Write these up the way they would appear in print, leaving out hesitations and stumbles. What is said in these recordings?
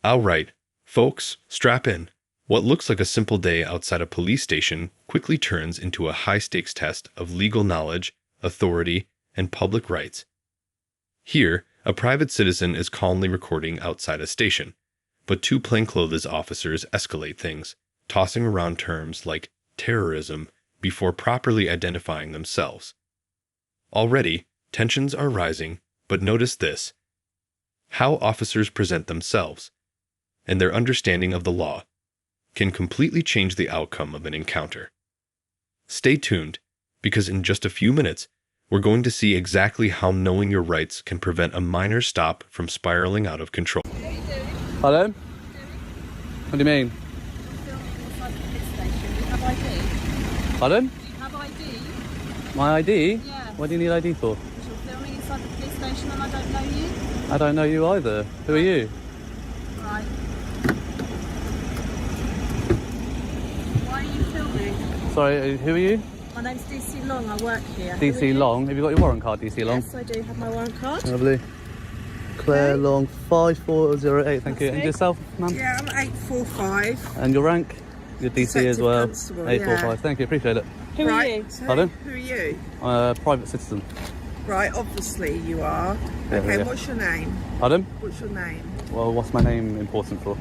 Alright, folks, strap in. What looks like a simple day outside a police station quickly turns into a high-stakes test of legal knowledge, authority, and public rights. Here, a private citizen is calmly recording outside a station, but two plainclothes officers escalate things, tossing around terms like terrorism before properly identifying themselves. Already, tensions are rising, but notice this: how officers present themselves and their understanding of the law can completely change the outcome of an encounter. Stay tuned, because in just a few minutes, we're going to see exactly how knowing your rights can prevent a minor stop from spiraling out of control. Hello? What do you mean? Pardon? Do you have ID? My ID? Yeah. What do you need ID for? Because you're filming inside the police station and I don't know you. I don't know you either. Who are you? Right. Why are you filming? Sorry, who are you? My name's DC Long, I work here. DC Long. Have you got your warrant card, DC Long? Yes, I do have my warrant card. Lovely. Claire Long, 5408, thank you. That's And me. yourself, ma'am? Yeah, I'm 845. And your rank? Your DC as Detective well. Constable, 845, yeah. thank you, appreciate it. Who are Right. you? So Pardon? who are you? I'm a private citizen. Right, obviously you are. Yeah, Okay, yeah. what's your name? Pardon? What's your name? Well, what's my name important for?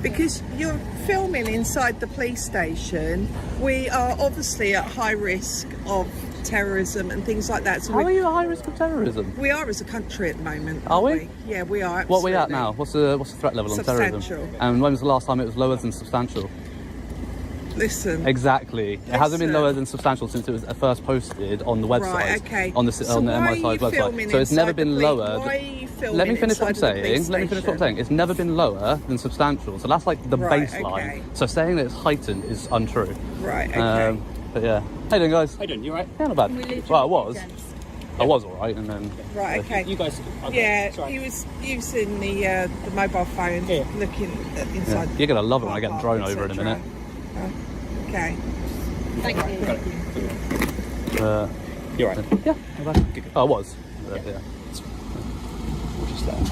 Because you're filming inside the police station, we are obviously at high risk of terrorism and things like that. So How are you at high risk of terrorism? we are as a country at the moment. Are we? aren't Yeah, we are. What are we at absolutely. now? What's the threat level on terrorism? Substantial. And when was the last time it was lower than substantial? Listen. Exactly. It hasn't been Listen. lower than substantial since it was first posted on the website. Right, okay. On the So on the why are you MI5 website. filming So it's never inside the been police- lower. Why are you filming Let me finish what I'm inside of the police saying. Let me finish what I'm station? saying. It's never been lower than substantial. So that's like the Right, baseline. okay. So saying that it's heightened is untrue. Right, okay. But yeah. How you doing, guys? How you doing? You alright? Yeah, not bad. We leave Well, I you was. gents. I was alright, and then. Right, okay. You guys. Okay. Yeah, Sorry. he was using the mobile phone, Yeah. looking at Yeah. inside. You're gonna love it when I get the car drone park, over in a etc. minute. Okay. Thank you. You alright? Yeah, not bad. Good. Oh, I was. Yeah. Yeah. We'll just let them.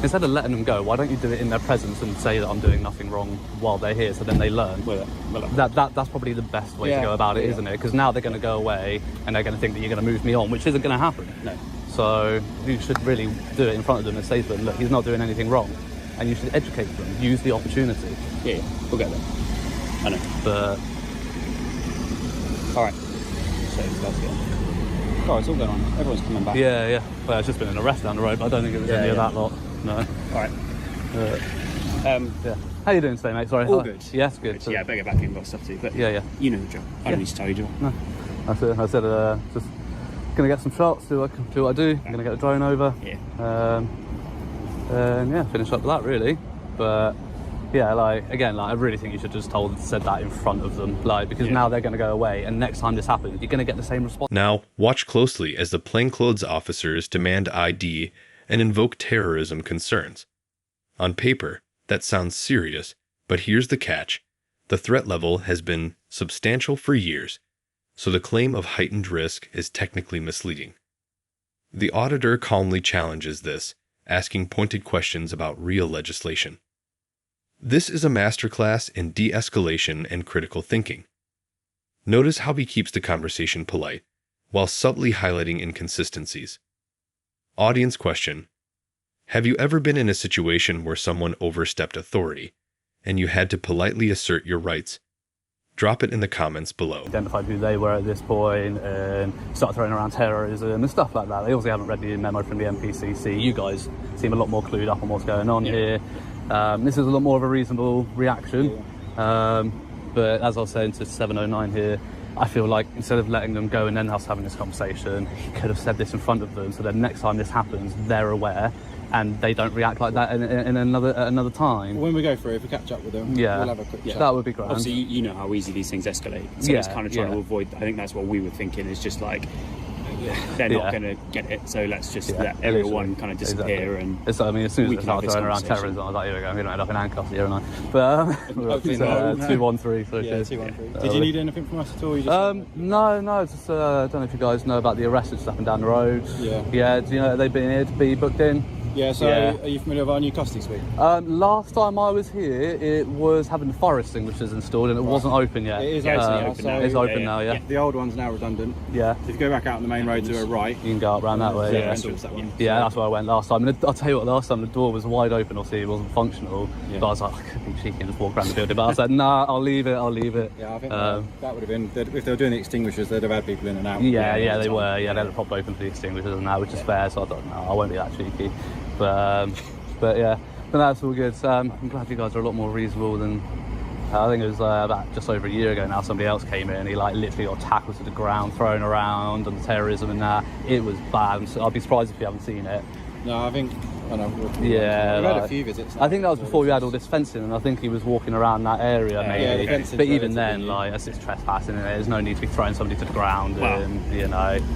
Instead of letting them go, why don't you do it in their presence and say that I'm doing nothing wrong while they're here, so then they learn? Well, That's probably the best way to Yeah, go about it, yeah. isn't it? Because now they're going to go away and they're going to think that you're going to move me on, which isn't going to happen. no. So you should really do it in front of them and say to them, look, he's not doing anything wrong, and you should educate them, use the opportunity. Yeah, we'll get there. I know. But Alright. So let's get on. Oh, it's all going on. Everyone's coming back. yeah, well, it's just been an arrest down the road, but I don't think it was Yeah, any of yeah. that lot. No. Alright. Yeah. How you doing today, mate? Sorry. All Hi. good. Yes, good. Yeah, I better get back in, got stuff to do. But Yeah. you know the job. I don't need to tell you, do I? No. That's it. I said just gonna get some shots, do what I do. I'm gonna get the drone over. Yeah. And yeah, finish up with that really. But yeah, like again, like I really think you should just said that in front of them, like because Yeah. now they're gonna go away, and next time this happens, you're gonna get the same response. Now, watch closely as the plainclothes officers demand ID and invoke terrorism concerns. On paper, that sounds serious, but here's the catch. The threat level has been substantial for years, so the claim of heightened risk is technically misleading. The auditor calmly challenges this, asking pointed questions about real legislation. This is a masterclass in de-escalation and critical thinking. Notice how he keeps the conversation polite, while subtly highlighting inconsistencies. Audience question: have you ever been in a situation where someone overstepped authority, and you had to politely assert your rights? Drop it in the comments below. Identified who they were at this point and start throwing around terrorism and stuff like that. They obviously haven't read the memo from the MPCC. You guys seem a lot more clued up on what's going on here. This is a lot more of a reasonable reaction. But as I was saying to 709 here, I feel like instead of letting them go and then us having this conversation, he could have said this in front of them so that next time this happens, they're aware and they don't react like that in another time. When we go through, if we catch up with them, Yeah. we'll have a quick chat. That would be great. Obviously, you know how easy these things escalate. So it's Yeah, kind of trying yeah. to avoid. I think that's what we were thinking. Is just like they're not Yeah. going to get it. So let's just Yeah, let everyone literally. kind of disappear. Exactly. And I mean, as soon as we they can have start this throwing around conversation. terrorism, I was like, here we go, we're going to end up in handcuffs here, and I. But Hopefully it's, not. 213. So yeah, cheers. 213. Did you need anything from us at all? You just No, just I don't know if you guys know about the arrest that's happened down the road. Yeah. Yeah, do you know that they've been here to be booked in? Yeah, so Yeah. are you familiar with our new custody suite? Last time I was here, it was having the fire extinguishers installed and it wasn't open yet. It is Yeah, it's open now. open So now. It's open Yeah, now, yeah. the old one's now redundant. Yeah. So if you go back out on the main road to the right, You can go up around that way. yeah, Yeah. entrance, that one. Yeah, that's where I went last time. And I'll tell you what, last time the door was wide open, obviously it wasn't functional. Yeah. But I was like, I could be cheeky and just walk around the building. But I said, nah, I'll leave it. Yeah, I think Um, that would have been, if they were doing the extinguishers, they'd have had people in and out. Yeah, all the they time. were. Yeah, they had propped open for the extinguishers and that, which is fair. So I thought, no, I won't be that cheeky. But yeah, but that's all good. I'm glad you guys are a lot more reasonable than. I think it was about just over a year ago now. Somebody else came in. He like literally got tackled to the ground, thrown around, and the terrorism and that. It was bad. So I'd be surprised if you haven't seen it. No, I think. I know. Yeah, we've had like- a few visits. I think that was before we had all this fencing, and I think he was walking around that area maybe. yeah, the fencing's But even then, relatively new. like, that's just trespassing, and there's no need to be throwing somebody to the ground. Wow. And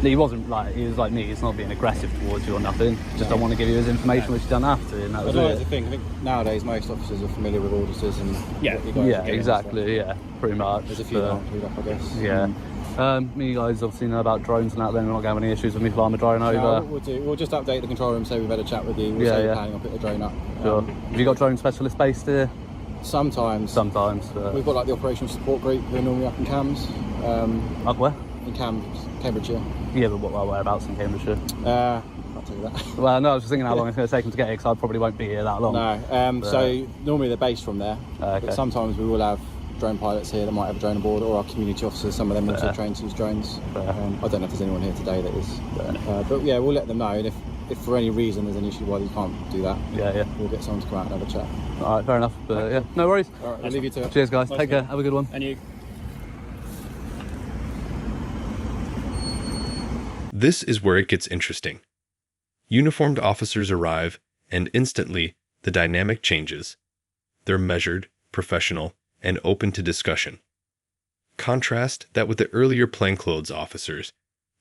he wasn't like he was like me. He's not being aggressive towards you or nothing. Just don't want to give you his information, which you don't have to. And that I'd was like to it. think nowadays most officers are familiar with auditors and Yeah. what you guys Yeah, are getting, exactly. Yeah, pretty much. so There's a few that aren't clued up, I guess. Yeah. Me, you guys obviously know about drones and that. Then we're not going to have any issues with me flying a drone No, over. we'll just update the control room, say we've had a chat with you. We'll Yeah, say yeah. we're planning on putting a drone up. Sure. Have you got drone specialists based here? Sometimes. Sometimes. We've got like the operational support group who are normally up in Cams. Up where? In Cams, Cambridgeshire. Yeah, but whereabouts in Cambridgeshire? I'll tell you that. Well, no, I was just thinking how long it's going to take them to get here, because I probably won't be here that long. No, so normally they're based from there, Okay. but sometimes we will have drone pilots here that might have a drone on board, or our community officers, some of them also trained to use drones. Fair. I don't know if there's anyone here today that is. But yeah, we'll let them know, and if for any reason there's an issue why you can't do that, Yeah. we'll get someone to come out and have a chat. All right, fair enough. But yeah, no worries. All right, I'll leave you to it. Cheers, guys. Take care. Have a good one. And you? This is where it gets interesting. Uniformed officers arrive, and instantly, the dynamic changes. They're measured, professional, and open to discussion. Contrast that with the earlier plainclothes officers.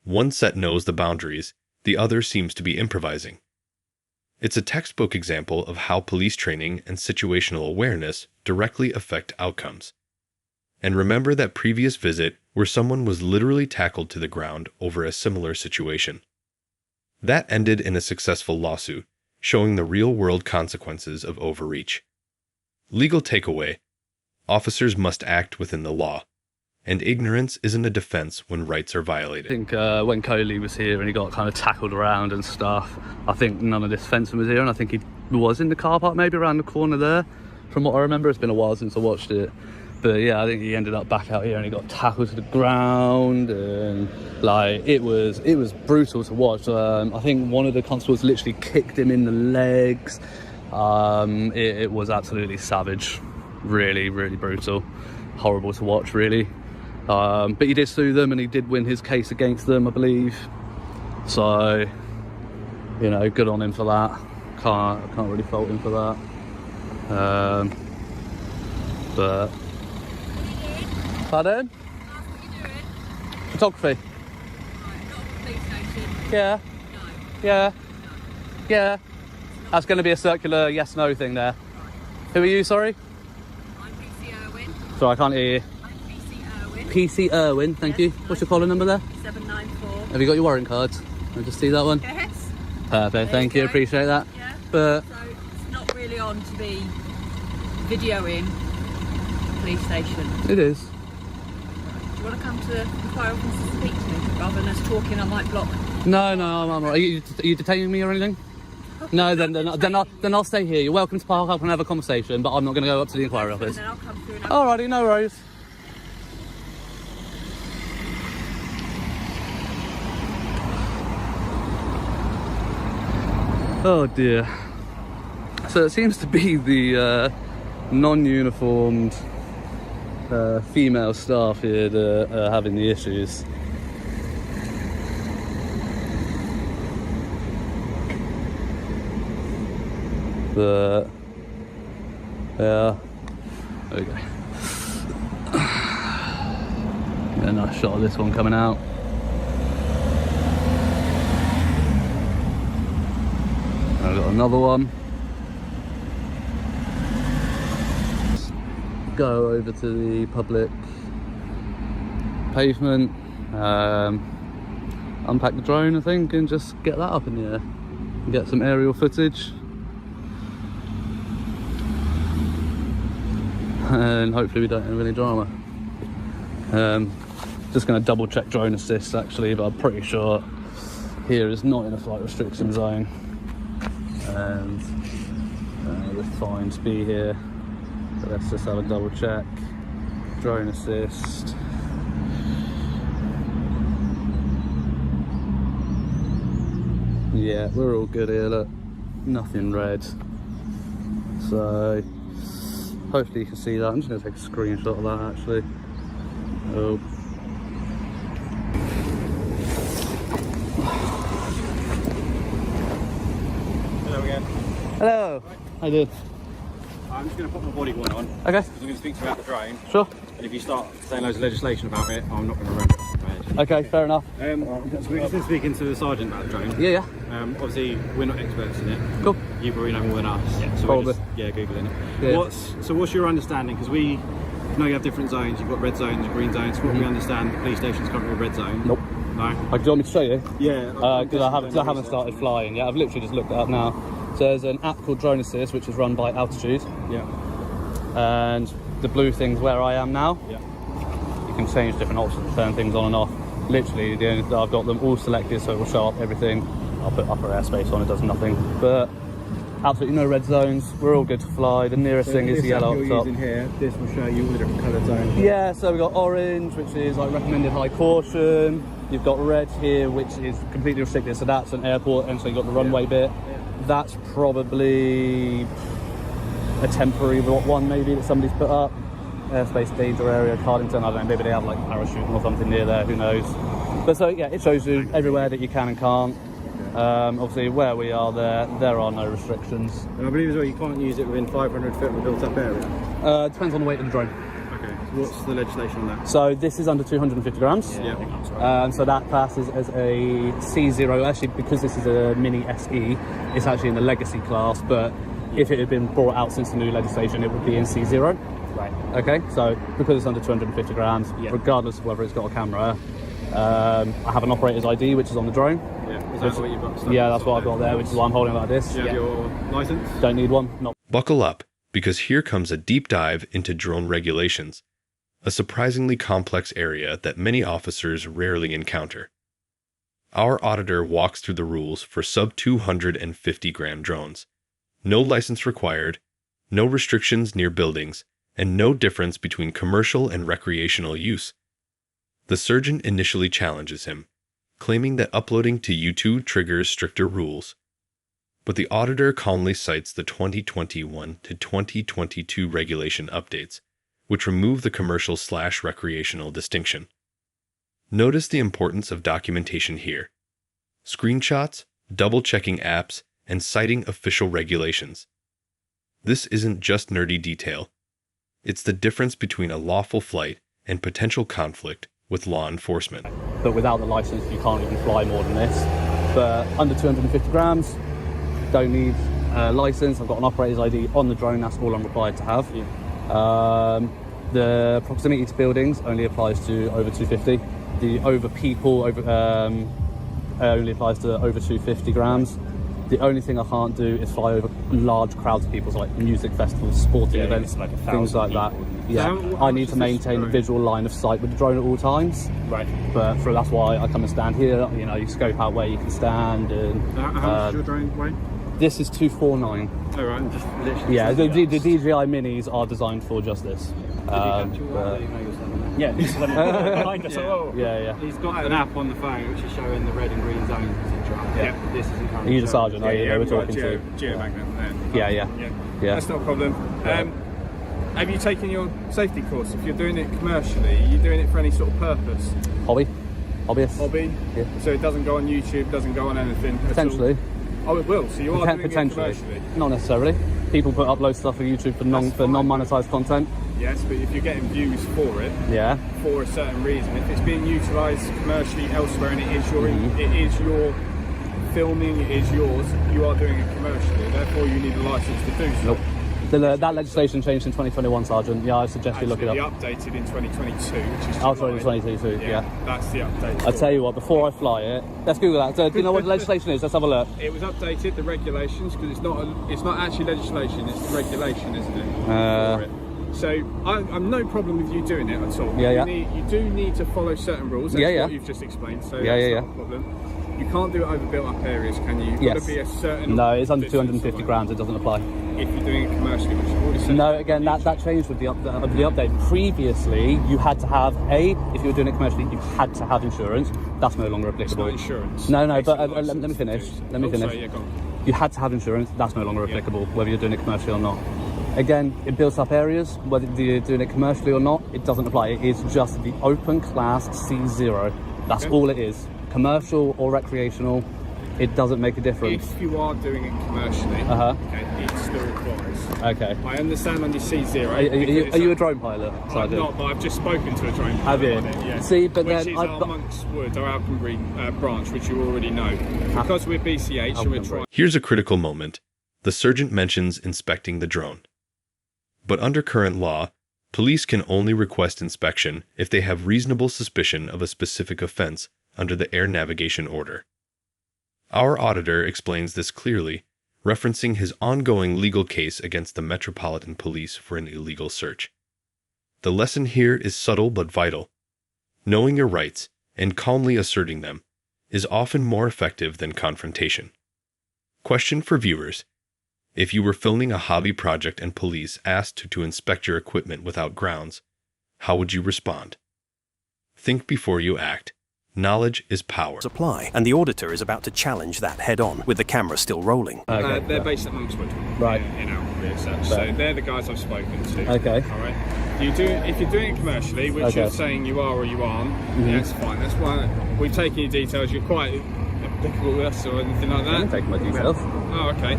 One set knows the boundaries, the other seems to be improvising. It's a textbook example of how police training and situational awareness directly affect outcomes. And remember that previous visit where someone was literally tackled to the ground over a similar situation. That ended in a successful lawsuit, showing the real-world consequences of overreach. Legal takeaway: officers must act within the law, and ignorance isn't a defense when rights are I violated. think when Coley was here and he got kind of tackled around and stuff, I think none of this fencing was here, and I think he was in the car park maybe around the corner there. From what I remember, it's been a while since I watched it. But yeah, I think he ended up back out here and he got tackled to the ground, and like it was brutal to watch. I think one of the constables literally kicked him in the legs. It was absolutely savage, really, really brutal, horrible to watch, really. But he did sue them and he did win his case against them, I believe. So, you know, good on him for that. Can't really fault him for that. But pardon? Photography. Yeah. Yeah. Yeah. That's going to be a circular yes/no thing there. Who are you? Sorry. I'm PC Irwin. Sorry, I can't hear you. I'm PC Irwin. PC Irwin, thank you. What's your collar number there? 794. Have you got your warrant cards? Can I just see that one? Yes. Perfect, thank you you, go. appreciate that. Yeah. But So it's not really on to be videoing police station. it is. Do you want to come to the fire office and speak to me rather than us talking? I might block. No, I'm all right. Are you detaining me or anything? No, then I'll stay here. You're welcome to park up and have a conversation, but I'm not going to go up to the inquiry And office. then I'll come through and Alrighty, no worries. Oh dear. So it seems to be the non-uniformed female staff here that are having the issues. But yeah, there we go. Get a nice shot of this one coming out. I've got another one. Go over to the public pavement, unpack the drone I think, and just get that up in the air. get some aerial footage. And hopefully we don't have any drama. Just going to double check drone assist actually, but I'm pretty sure here is not in a flight restriction zone. And we're fine to be here. So let's just have a double check. Drone assist. Yeah, we're all good here, look. Nothing red. So hopefully you can see that. I'm just going to take a screenshot of that actually. Oh. Hello again. Hello. Right. How you doing? I'm just going to put my body worn on. Okay. Because I'm going to speak to you about the drone. Sure. And if you start saying loads of legislation about it, I'm not going to remember it off my head. Okay, fair enough. So we've just been speaking to the sergeant about the drone. Yeah. Obviously, we're not experts in it. Cool. You probably know more than us. Yeah, so probably. We're just, Googling it. Yeah. What's your understanding? Because we know you have different zones. You've got red zones, green zones. What we understand, the police station's currently a red zone. Nope. No? Do you want me to show you? Yeah. Because I haven't started flying yet. I've literally just looked it up now. So there's an app called Drone Assist, which is run by Altitude. Yeah. And the blue thing's where I am now. Yeah. You can change different options, turn things on and off. Literally, I've got them all selected, so it will show up everything. I'll put upper airspace on, it does nothing. But absolutely no red zones. We're all good to fly. The nearest thing is the yellow up top. Using here, this will show you all the different coloured zones. Yeah, so we've got orange, which is like recommended high caution. You've got red here, which is completely restricted, so that's an airport, and so you've got the runway bit. That's probably a temporary one maybe that somebody's put up. Airspace danger area, Cardington, I don't know, maybe they have like parachuting or something near there, who knows. But so yeah, it shows you everywhere that you can and can't. Obviously where we are there are no restrictions. And I believe as well you can't use it within 500 foot of a built up area. Depends on the weight of the drone. Okay, so what's the legislation on that? So this is under 250 grams. Yeah. So that passes as a C0. Actually, because this is a mini SE, it's actually in the legacy class, but if it had been brought out since the new legislation, it would be in C0. Right. Okay, so because it's under 250 grams, regardless of whether it's got a camera, I have an operator's ID, which is on the drone. Yeah, is that what you've got? Yeah, that's what I've got there, which is why I'm holding like this. Do you have your licence? Don't need one. Not. Buckle up, because here comes a deep dive into drone regulations, a surprisingly complex area that many officers rarely encounter. Our auditor walks through the rules for sub 250 gram drones. No license required, no restrictions near buildings, and no difference between commercial and recreational use. The surgeon initially challenges him, claiming that uploading to YouTube triggers stricter rules. But the auditor calmly cites the 2021 to 2022 regulation updates, which remove the commercial/recreational distinction. Notice the importance of documentation here. Screenshots, double-checking apps, and citing official regulations. This isn't just nerdy detail. It's the difference between a lawful flight and potential conflict with law enforcement. But without the license, you can't even fly more than this. But under 250 grams, don't need a license. I've got an operator's ID on the drone. That's all I'm required to have. The proximity to buildings only applies to over 250. The over people only applies to over 250 grams. The only thing I can't do is fly over large crowds of people, so like music festivals, sporting events, like things like that. Yeah, I need to maintain a visual line of sight with the drone at all times. Right. But that's why I come and stand here. You know, you scope out where you can stand. And How much is your drone weigh? this is 249. Oh right, just literally. Yeah, the DJI Minis are designed for just this. Yeah, this is behind us. Yeah. He's got an app on the phone which is showing the red and green zones, etc. Yeah. This isn't currently. Are you the showing. sergeant? Are you? We're talking to. Geomagnet Yeah. there. Yeah. That's not a problem. Have you taken your safety course? If you're doing it commercially, are you doing it for any sort of purpose? Hobbyist. Hobby? Yeah. So it doesn't go on YouTube, doesn't go on anything? at all? Potentially. Oh, it will. So you are doing it Potentially. commercially? Not necessarily. People put upload stuff on YouTube for non-monetized content. Yes, but if you're getting views for it, Yeah. for a certain reason, if it's being utilised commercially elsewhere and it is your filming, it is yours, you are doing it commercially. Therefore, you need a license to do so. Nope. That legislation changed in 2021, Sergeant. Yeah, I suggest you look it up. Actually, updated in 2022, which is Oh, sorry, July. 2022, yeah. That's the update. I tell you what, before I fly it, let's Google that. Do you know what the legislation is? Let's have a look. It was updated, the regulations, because it's not actually legislation, it's the regulation, isn't it? For it. So I'm no problem with you doing it at all. Yeah. You do need to follow certain rules. That's what you've just explained. So that's not a problem. You can't do it over built-up areas, can you? You've got to be a certain. No, it's under distance 250 away. grams. It doesn't apply. If you're doing it commercially, which you've already said. No, again, that changed with the update. Previously, you had to have if you were doing it commercially, you had to have insurance. That's no longer applicable. It's not insurance. No, but It's let me finish. license. Sorry, yeah, go on. You had to have insurance. That's no longer applicable, whether you're doing it commercially or not. Again, in built-up areas, whether you're doing it commercially or not, it doesn't apply. It is just the open class C0. That's all it is. Commercial or recreational, it doesn't make a difference. If you are doing it commercially, okay, it still applies. Okay. I understand on your C0. Are you a drone pilot? I'm not, but I've just spoken to a drone pilot. Have you? On it, yeah. See, but which then is our Monks Wood, our Alconbury branch, which you already know. Because we're BCH and we're trying. Here's a critical moment. The sergeant mentions inspecting the drone. But under current law, police can only request inspection if they have reasonable suspicion of a specific offense under the Air Navigation Order. Our auditor explains this clearly, referencing his ongoing legal case against the Metropolitan Police for an illegal search. The lesson here is subtle but vital. Knowing your rights and calmly asserting them is often more effective than confrontation. Question for viewers. If you were filming a hobby project and police asked to inspect your equipment without grounds, how would you respond? Think before you act. Knowledge is power. Apply, and the auditor is about to challenge that head-on, with the camera still rolling. They're based at Monks Wood, right, in Alconbury as such. So they're the guys I've spoken to. Okay. All right. If you're doing it commercially, which you're saying you are or you aren't, yeah, that's fine. That's why we've taken your details. You're quite applicable with us or anything like that. I can take my details. Oh, okay.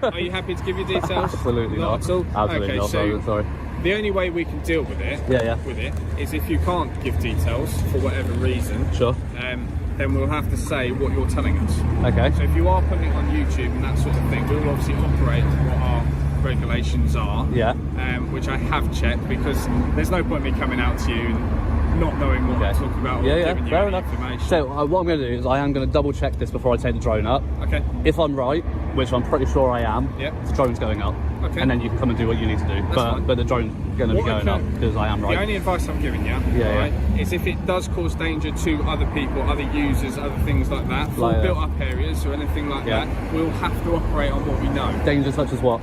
Are you happy to give your details? Absolutely not. At all? Absolutely not. Sorry. The only way we can deal with it, with it, is if you can't give details for whatever reason. Sure. Then we'll have to say what you're telling us. Okay. So if you are putting it on YouTube and that sort of thing, we'll obviously operate what our regulations are. Yeah. Which I have checked, because there's no point in me coming out to you and not knowing what I'm talking about or giving you any information. So what I'm going to do is I am going to double check this before I take the drone up. Okay. If I'm right, which I'm pretty sure I am, the drone's going up. Okay. And then you can come and do what you need to do. But the drone's going to be going up because I am right. The only advice I'm giving you, is if it does cause danger to other people, other users, other things like that, for built-up areas or anything like that, we'll have to operate on what we know. Danger such as what?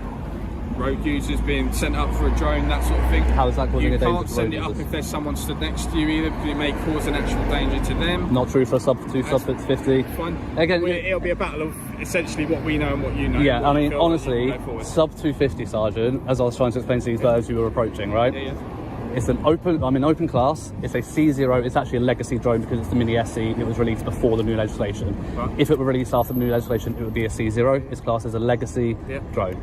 Road users being sent up for a drone, that sort of thing. How is that causing a danger? You can't send it up if there's someone stood next to you either, because it may cause an actual danger to them. Not true for a sub 50. Fine. Again, it'll be a battle of essentially what we know and what you know. Yeah, I mean, honestly, sub 250, Sergeant, as I was trying to explain to these guys you were approaching, right? Yeah. It's an open class. It's a C0. It's actually a legacy drone because it's the Mini SC. It was released before the new legislation. Right. If it were released after the new legislation, it would be a C0. It's classed as a legacy drone.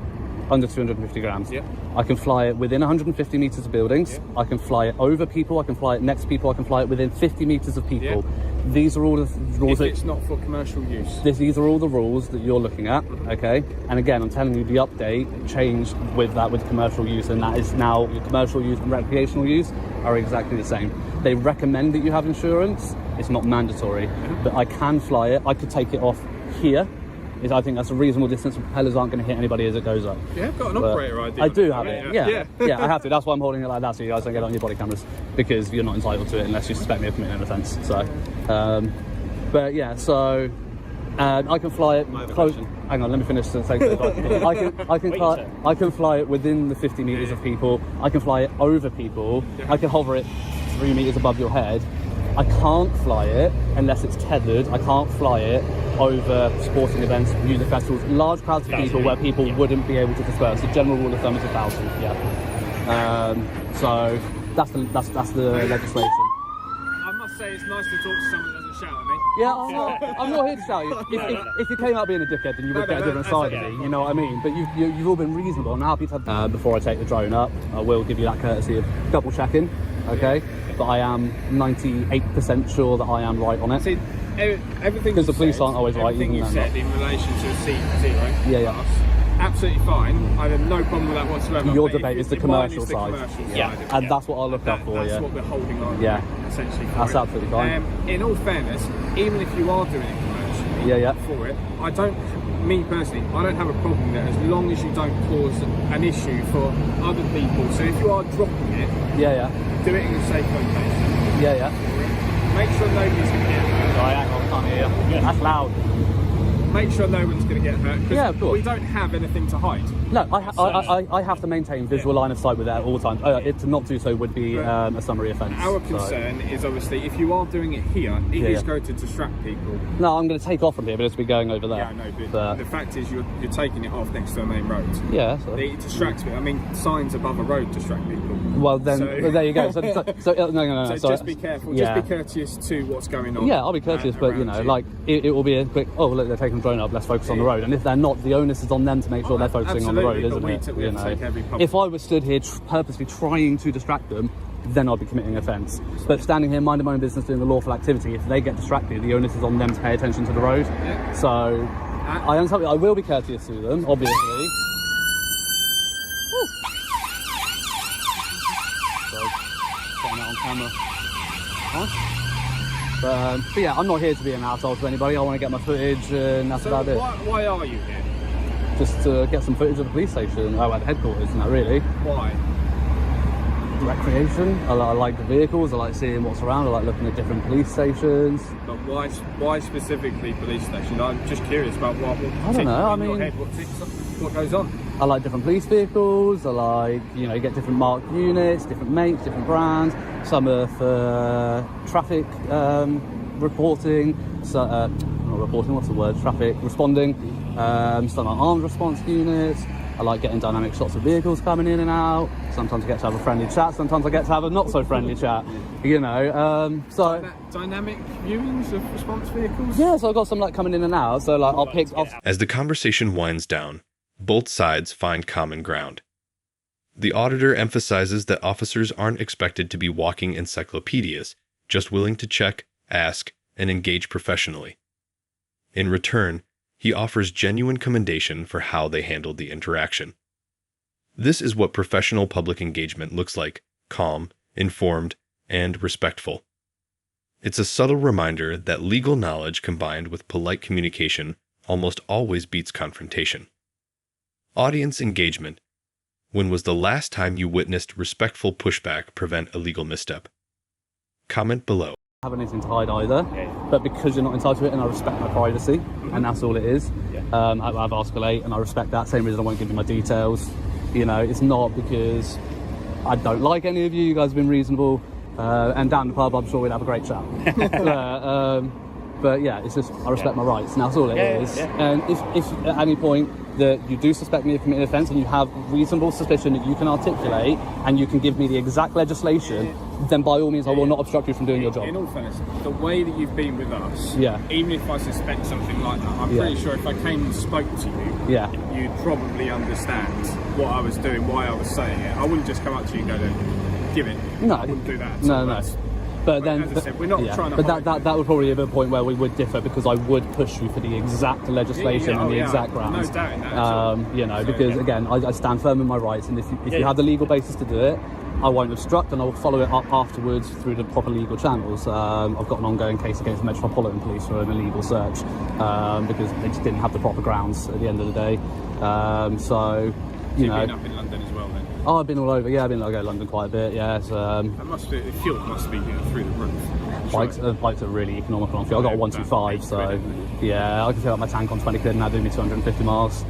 Under 250 grams. Yeah. I can fly it within 150 meters of buildings. Yeah. I can fly it over people. I can fly it next to people. I can fly it within 50 meters of people. Yeah. These are all the rules. If it's not for commercial use. These are all the rules that you're looking at. Okay. And again, I'm telling you, the update changed with that, with commercial use, and that is now your commercial use and recreational use are exactly the same. They recommend that you have insurance. It's not mandatory, but I can fly it. I could take it off here. I think that's a reasonable distance. Propellers aren't going to hit anybody as it goes up. Yeah, I've got an operator ID. I do have it. Yeah, I have to. That's why I'm holding it like that, so you guys don't get it on your body cameras, because you're not entitled to it unless you suspect me of committing an offence. So, but yeah, so I can fly it close. Hang on, let me finish the thing. I can fly it within the 50 meters of people. I can fly it over people. I can hover it 3 meters above your head. I can't fly it unless it's tethered. I can't fly it over sporting events, music festivals, large crowds of people where people wouldn't be able to disperse. The general rule of thumb is 1,000. So that's the legislation. I must say it's nice to talk to someone that doesn't shout at me. Yeah, I'm not here to shout at you. If you came out being a dickhead, then you would get a different side of me. You know what I mean? But you've all been reasonable. I'm happy to. Before I take the drone up, I will give you that courtesy of double checking. Okay. But I am 98% sure that I am right on it. See, everything because the police aren't always right. Everything you said in relation to a C0 class, absolutely fine. I have no problem with that whatsoever. Your But debate if is the if mine commercial is the side. commercial Yeah, side of it. and that's what I'll look up for. That's Yeah, what we're holding on. Yeah. Essentially. For That's it. absolutely fine. In all fairness, even if you are doing it commercially, Yeah. for it, I don't. Me personally, I don't have a problem there as long as you don't cause an issue for other people. So if you are dropping it, Yeah. do it in a safe location. Yeah. Make sure nobody's going to get hurt. Sorry, hang on, I can't hear you. That's loud. Make sure no one's going to get hurt. Yeah, of Because course. we don't have anything to hide. No, I have to maintain visual line of sight with it at all times. To not do so would be a summary offence. Our so. concern is obviously if you are doing it here, it is going to distract people. No, I'm going to take off from here, but it's be going over there. Yeah, I know, but the fact is you're taking it off next to a main road. Yeah. So. It distracts me. I mean, signs above a road distract people. Well, then So- there you go. So no. So just be careful. Yeah. Just be courteous to what's going on. Yeah, I'll be courteous, but you know, like it will be a quick. Oh, look, they're taking the drone up. Let's focus on the road. And if they're not, the onus is on them to make sure they're focusing on the road, Absolutely, isn't but we it? have to take every public- If I was stood here purposely trying to distract them, then I'd be committing offence. But standing here, minding my own business, doing a lawful activity, if they get distracted, the onus is on them to pay attention to the road. Yeah. So I understand. I will be courteous to them, obviously. So, getting that on camera. But yeah, I'm not here to be an asshole to anybody. I want to get my footage, and that's So about it. why are you here? Just to get some footage of the police station, at the headquarters, and that really. Why? Recreation. I like the vehicles. I like seeing what's around. I like looking at different police stations. But why specifically police station? I'm just curious about what I don't know, I in your mean- head, what goes on. I like different police vehicles. I like, you know, you get different marked units, different makes, different brands. Some are for traffic reporting. So, not reporting. What's the word? Traffic responding. Some are armed response units. I like getting dynamic shots of vehicles coming in and out. Sometimes I get to have a friendly chat. Sometimes I get to have a not so friendly chat. You know, so Dynamic viewings of response vehicles? yeah. So I've got some like coming in and out. So like I'll pick. As the conversation winds down, both sides find common ground. The auditor emphasizes that officers aren't expected to be walking encyclopedias, just willing to check, ask, and engage professionally. In return, he offers genuine commendation for how they handled the interaction. This is what professional public engagement looks like: calm, informed, and respectful. It's a subtle reminder that legal knowledge combined with polite communication almost always beats confrontation. Audience engagement. When was the last time you witnessed respectful pushback prevent a legal misstep? Comment below. Have anything to hide either, but because you're not entitled to it, and I respect my privacy, and that's all it is. I have escalate, and I respect that. Same reason I won't give you my details. You know, it's not because I don't like any of you. You guys have been reasonable, and down the pub, I'm sure we'd have a great chat. But yeah, it's just I respect my rights, and that's all it is. And if at any point that you do suspect me of committing an offence and you have reasonable suspicion that you can articulate and you can give me the exact legislation, then by all means I will not obstruct you from doing your job. In all fairness, the way that you've been with us, Yeah. even if I suspect something like that, I'm pretty sure if I came and spoke to you, you'd probably understand what I was doing, why I was saying it. I wouldn't just come up to you and go, give it. No, I wouldn't do that. No. But then, as I said, we're not trying to. But that would probably be a point where we would differ, because I would push you for the exact legislation and the exact grounds. No doubt in that. You know, because again, I stand firm in my rights, and if you have the legal basis to do it, I won't obstruct, and I will follow it up afterwards through the proper legal channels. I've got an ongoing case against the Metropolitan Police for an illegal search because they just didn't have the proper grounds at the end of the day. So you know. You've been up in London as well, then. Oh, I've been all over. Yeah, I've been to London quite a bit. Yeah, the fuel must be through the roof. Bikes are really economical on fuel. I've got a 125, so yeah, I can fill up my tank on 20 quid and that do me 250 miles.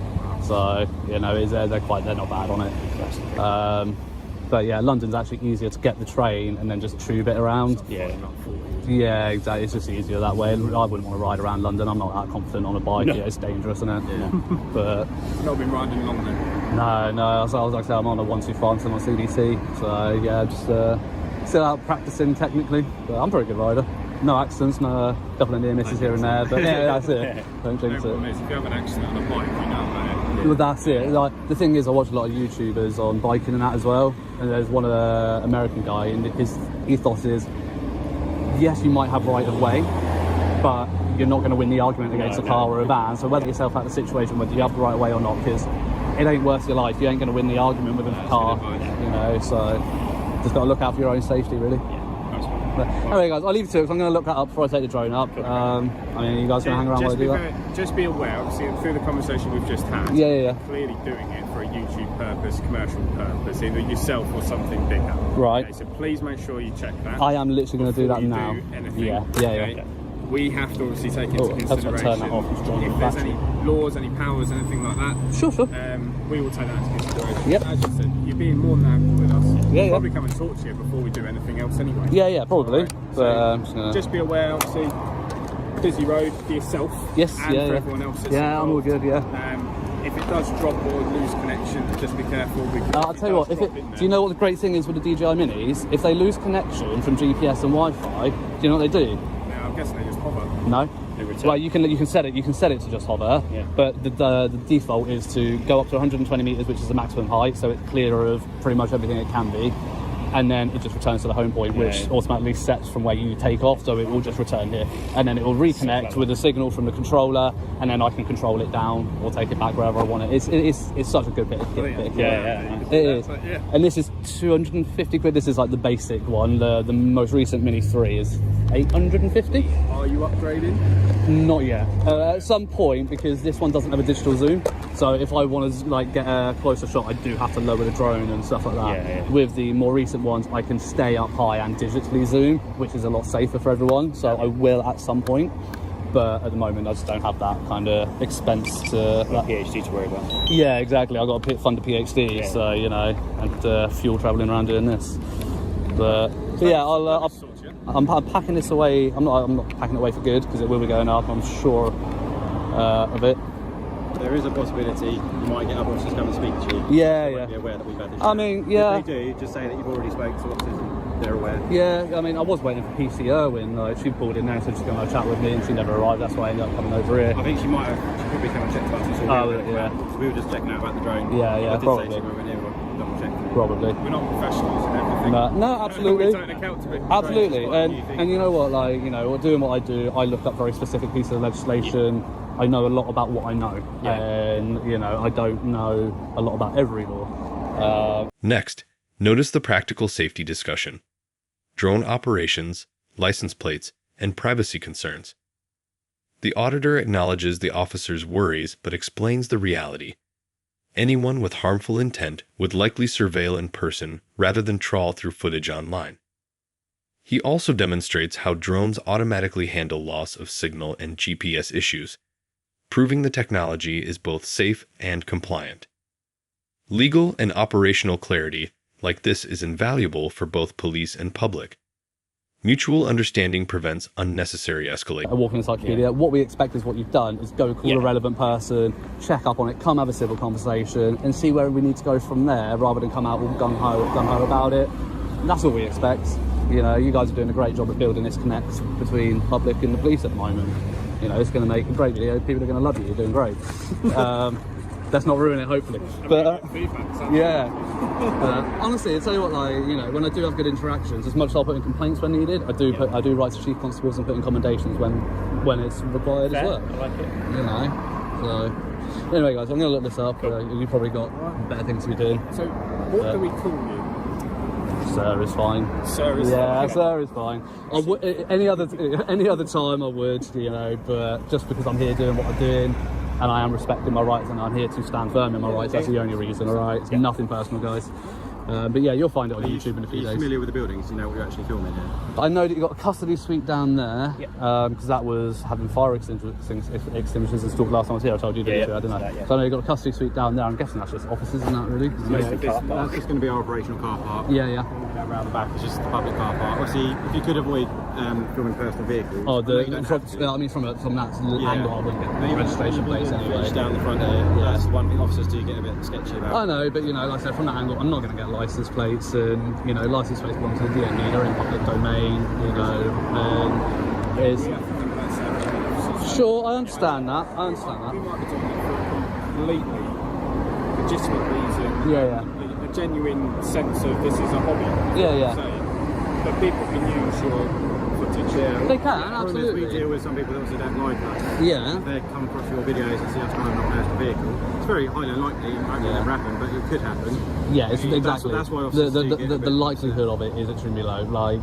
So you know, they're not bad on it. But yeah, London's actually easier to get the train and then just tube it around. Yeah, exactly. It's just easier that way. I wouldn't want to ride around London. I'm not that confident on a bike. No. Yeah, it's dangerous, isn't it? Yeah. But you've not been riding long then? No. I was like I said, I'm on a 125, so I'm on CDC. So yeah, just still out practicing technically. But I'm a very good rider. No accidents, no couple of near misses here and there. But yeah, that's it. Don't jinx it. If you have an accident on a bike, you know about it. Well, that's it. Like, the thing is, I watch a lot of YouTubers on biking and that as well. And there's one American guy, and his ethos is, yes, you might have right of way, but you're not going to win the argument against a car or a van. So whether yourself out of the situation, whether you have the right of way or not, because it ain't worth your life. You ain't going to win the argument with a car, you know, so just got to look out for your own safety, really. But anyway, guys, I'll leave it to it because I'm going to look that up before I take the drone up. I mean, you guys going to hang around while I do that? Just be aware, obviously, through the conversation we've just had, yeah. clearly doing it for a YouTube purpose, commercial purpose, either yourself or something bigger. Right. Okay, so please make sure you check that. I am literally going to do that now. Yeah. We have to obviously take into consideration turn that off, if there's any laws, any powers, anything like that. Sure. We will take that into consideration. Yep. As you said, you're being more than happy with us. Yeah, we'll probably come and talk to you before we do anything else anyway. Yeah, probably. Right. But, so just be aware, obviously, busy road for yourself. Yes, and for everyone else. That's I'm all good. If it does drop or lose connection, just be careful. I'll tell you what, do you know what the great thing is with the DJI Minis? If they lose connection from GPS and Wi-Fi, do you know what they do? Now, I'm guessing they just hover. No. Well, you can set it to just hover, but the default is to go up to 120 meters, which is the maximum height, so it's clear of pretty much everything it can be, and then it just returns to the home point, which automatically sets from where you take off, so it will just return here, and then it will reconnect with a signal from the controller, and then I can control it down or take it back wherever I want it. It's such a good bit of kit. It is. And this is 250 quid. This is like the basic one. The most recent Mini 3 is 850. Are you upgrading? Not yet. At some point, because this one doesn't have a digital zoom, so if I want to like get a closer shot, I do have to lower the drone and stuff like that. With the more recent ones, I can stay up high and digitally zoom, which is a lot safer for everyone, so I will at some point, but at the moment I just don't have that kind of expense to PhD to worry about. Yeah, exactly. I've got to fund a PhD, so you know, and fuel travelling around doing this. But yeah, I'm packing this away. I'm not packing it away for good, because it will be going up, I'm sure of it. There is a possibility you might get other officers come and speak to you. Yeah. Be aware that we've had this. I mean, yeah. If they do, just say that you've already spoken to officers and they're aware. Yeah, I mean, I was waiting for PC Irwin. She pulled in there and said she's going to have a chat with me, and she never arrived. That's why I ended up coming over here. I think she probably came and checked about us. Yeah. We were just checking out about the drone. Yeah, I did probably. say to her when we were double checking. Probably. We're not professionals in everything. No, absolutely. We don't account to it. Absolutely. And you know what, like, you know, doing what I do, I look up very specific pieces of legislation. I know a lot about what I know, and you know, I don't know a lot about every law. Next, notice the practical safety discussion: drone operations, license plates, and privacy concerns. The auditor acknowledges the officer's worries but explains the reality. Anyone with harmful intent would likely surveil in person rather than trawl through footage online. He also demonstrates how drones automatically handle loss of signal and GPS issues, proving the technology is both safe and compliant. Legal and operational clarity like this is invaluable for both police and public. Mutual understanding prevents unnecessary escalation. I walk in the encyclopedia. What we expect is what you've done is go call a relevant person, check up on it, come have a civil conversation, and see where we need to go from there, rather than come out all gung-ho about it. And that's what we expect. You know, you guys are doing a great job at building this connect between public and the police at the moment. You know, it's going to make a great video. People are going to love you. You're doing great. Let's not ruin it, hopefully. But honestly, I tell you what, like, you know, when I do have good interactions, as much as I'll put in complaints when needed, I do write to chief constables and put in commendations when it's required as well. I like it. You know, so anyway, guys, I'm going to look this up. You've probably got better things to be doing. So, what do we call you? Sir is fine. Sir is fine. Sir is fine. Any other time I would, you know, but just because I'm here doing what I'm doing, and I am respecting my rights, and I'm here to stand firm in my rights, that's the only reason, alright? It's nothing personal, guys. But yeah, you'll find it on YouTube in a few days. Are you familiar with the buildings? You know what you're actually filming here? I know that you've got a custody suite down there, because that was having fire extinguishers installed last time I was here. I told you, didn't I? So I know you've got a custody suite down there. I'm guessing that's just offices, isn't that really? That's just going to be our operational car park. Yeah. Around the back, it's just the public car park. Obviously, if you could avoid filming personal vehicles. Oh, from that angle, I wouldn't get the registration plates anyway. Just down the front there. That's one thing officers do get a bit sketchy about. I know, but you know, like I said, from that angle, I'm not going to get license plates, and you know, license plates belong to the DMV. They're in public domain, you know, and it's sure. I understand that. We might be doing it for a completely legitimate reason. A genuine sense of this is a hobby. Yeah. But people can use your footage. Yeah. They can, Problem is absolutely. we deal with some people that also don't like us. Yeah. If they come across your videos and see us driving up past the vehicle, it's very highly unlikely, it might never happen, but it could happen. Yeah, it's exactly. That's why officers do get a the bit- likelihood of it is extremely low. Like,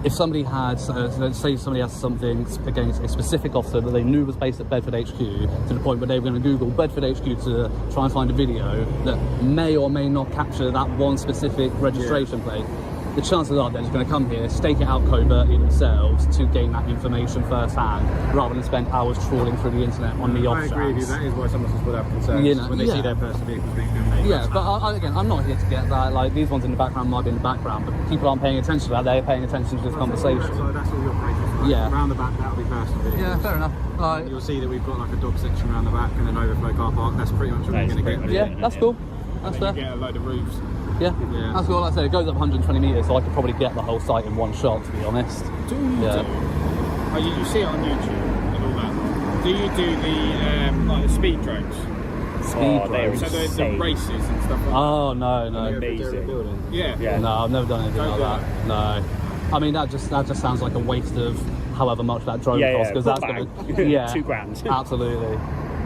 if somebody had, say somebody has something against a specific officer that they knew was based at Bedford HQ, to the point where they were going to Google Bedford HQ to try and find a video that may or may not capture that one specific registration plate, the chances are they're just going to come here, stake it out covertly themselves to gain that information firsthand, rather than spend hours trawling through the internet on the off I agree with you, chance. that is why some officers would have concerns You know, when they yeah. see their personal vehicles being filmed. Yeah, but again, I'm not here to get that. Like, these ones in the background might be in the background, but people aren't paying attention to that. They're paying attention to this conversation. So that's all your operations. Like, Yeah. Around the back, that'll be personal vehicles. Yeah, fair enough. You'll see that we've got like a dog section around the back and an overflow car park. That's pretty much what That you're is going to pretty get. much Yeah, that's cool. That's And then fair. you get a load of roofs. Yeah, Yeah. that's cool. Like I said, it goes up 120 metres, so I could probably get the whole site in one shot, to be honest. Do you Yeah. do? Oh, you see it on YouTube and all that. Do you do the like the speed drones? Speed they're drones. So the insane. races and stuff like that. Oh, no. Amazing. Yeah. Yeah. No, I've never done anything Don't like do that. No. I mean, that just sounds like a waste of however much that drone Yeah, costs, because full that's bag. going to... Yeah. £2,000. Absolutely.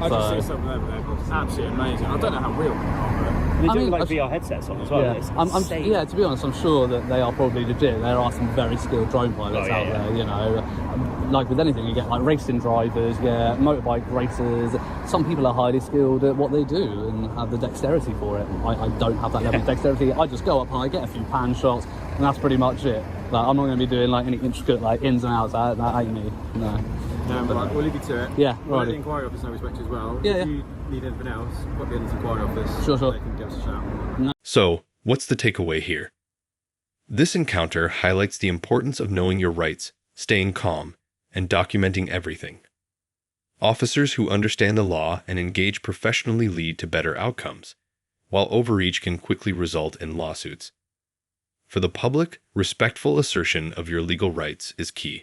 I just see So, something over there. It's absolutely amazing. I don't know how real they are, They I do mean, like I- VR headsets on as well. yeah. It's insane. Yeah, to be honest, I'm sure that they are probably legit. There are some very skilled drone pilots Oh, yeah, out yeah. there, you know. Like with anything, you get like racing drivers, yeah, motorbike racers. Some people are highly skilled at what they do and have the dexterity for it. I don't have that level of dexterity. I just go up high, get a few pan shots, and that's pretty much it. Like, I'm not going to be doing like any intricate like ins and outs. That ain't me. No. Right, we'll leave you to it. Yeah, We'll let the righty. inquiry office know we spoke to you as well. Yeah, If yeah. you need anything else, pop in to the inquiry office. Sure. They can give us a shout. So, what's the takeaway here? This encounter highlights the importance of knowing your rights, staying calm, and documenting everything. Officers who understand the law and engage professionally lead to better outcomes, while overreach can quickly result in lawsuits. For the public, respectful assertion of your legal rights is key.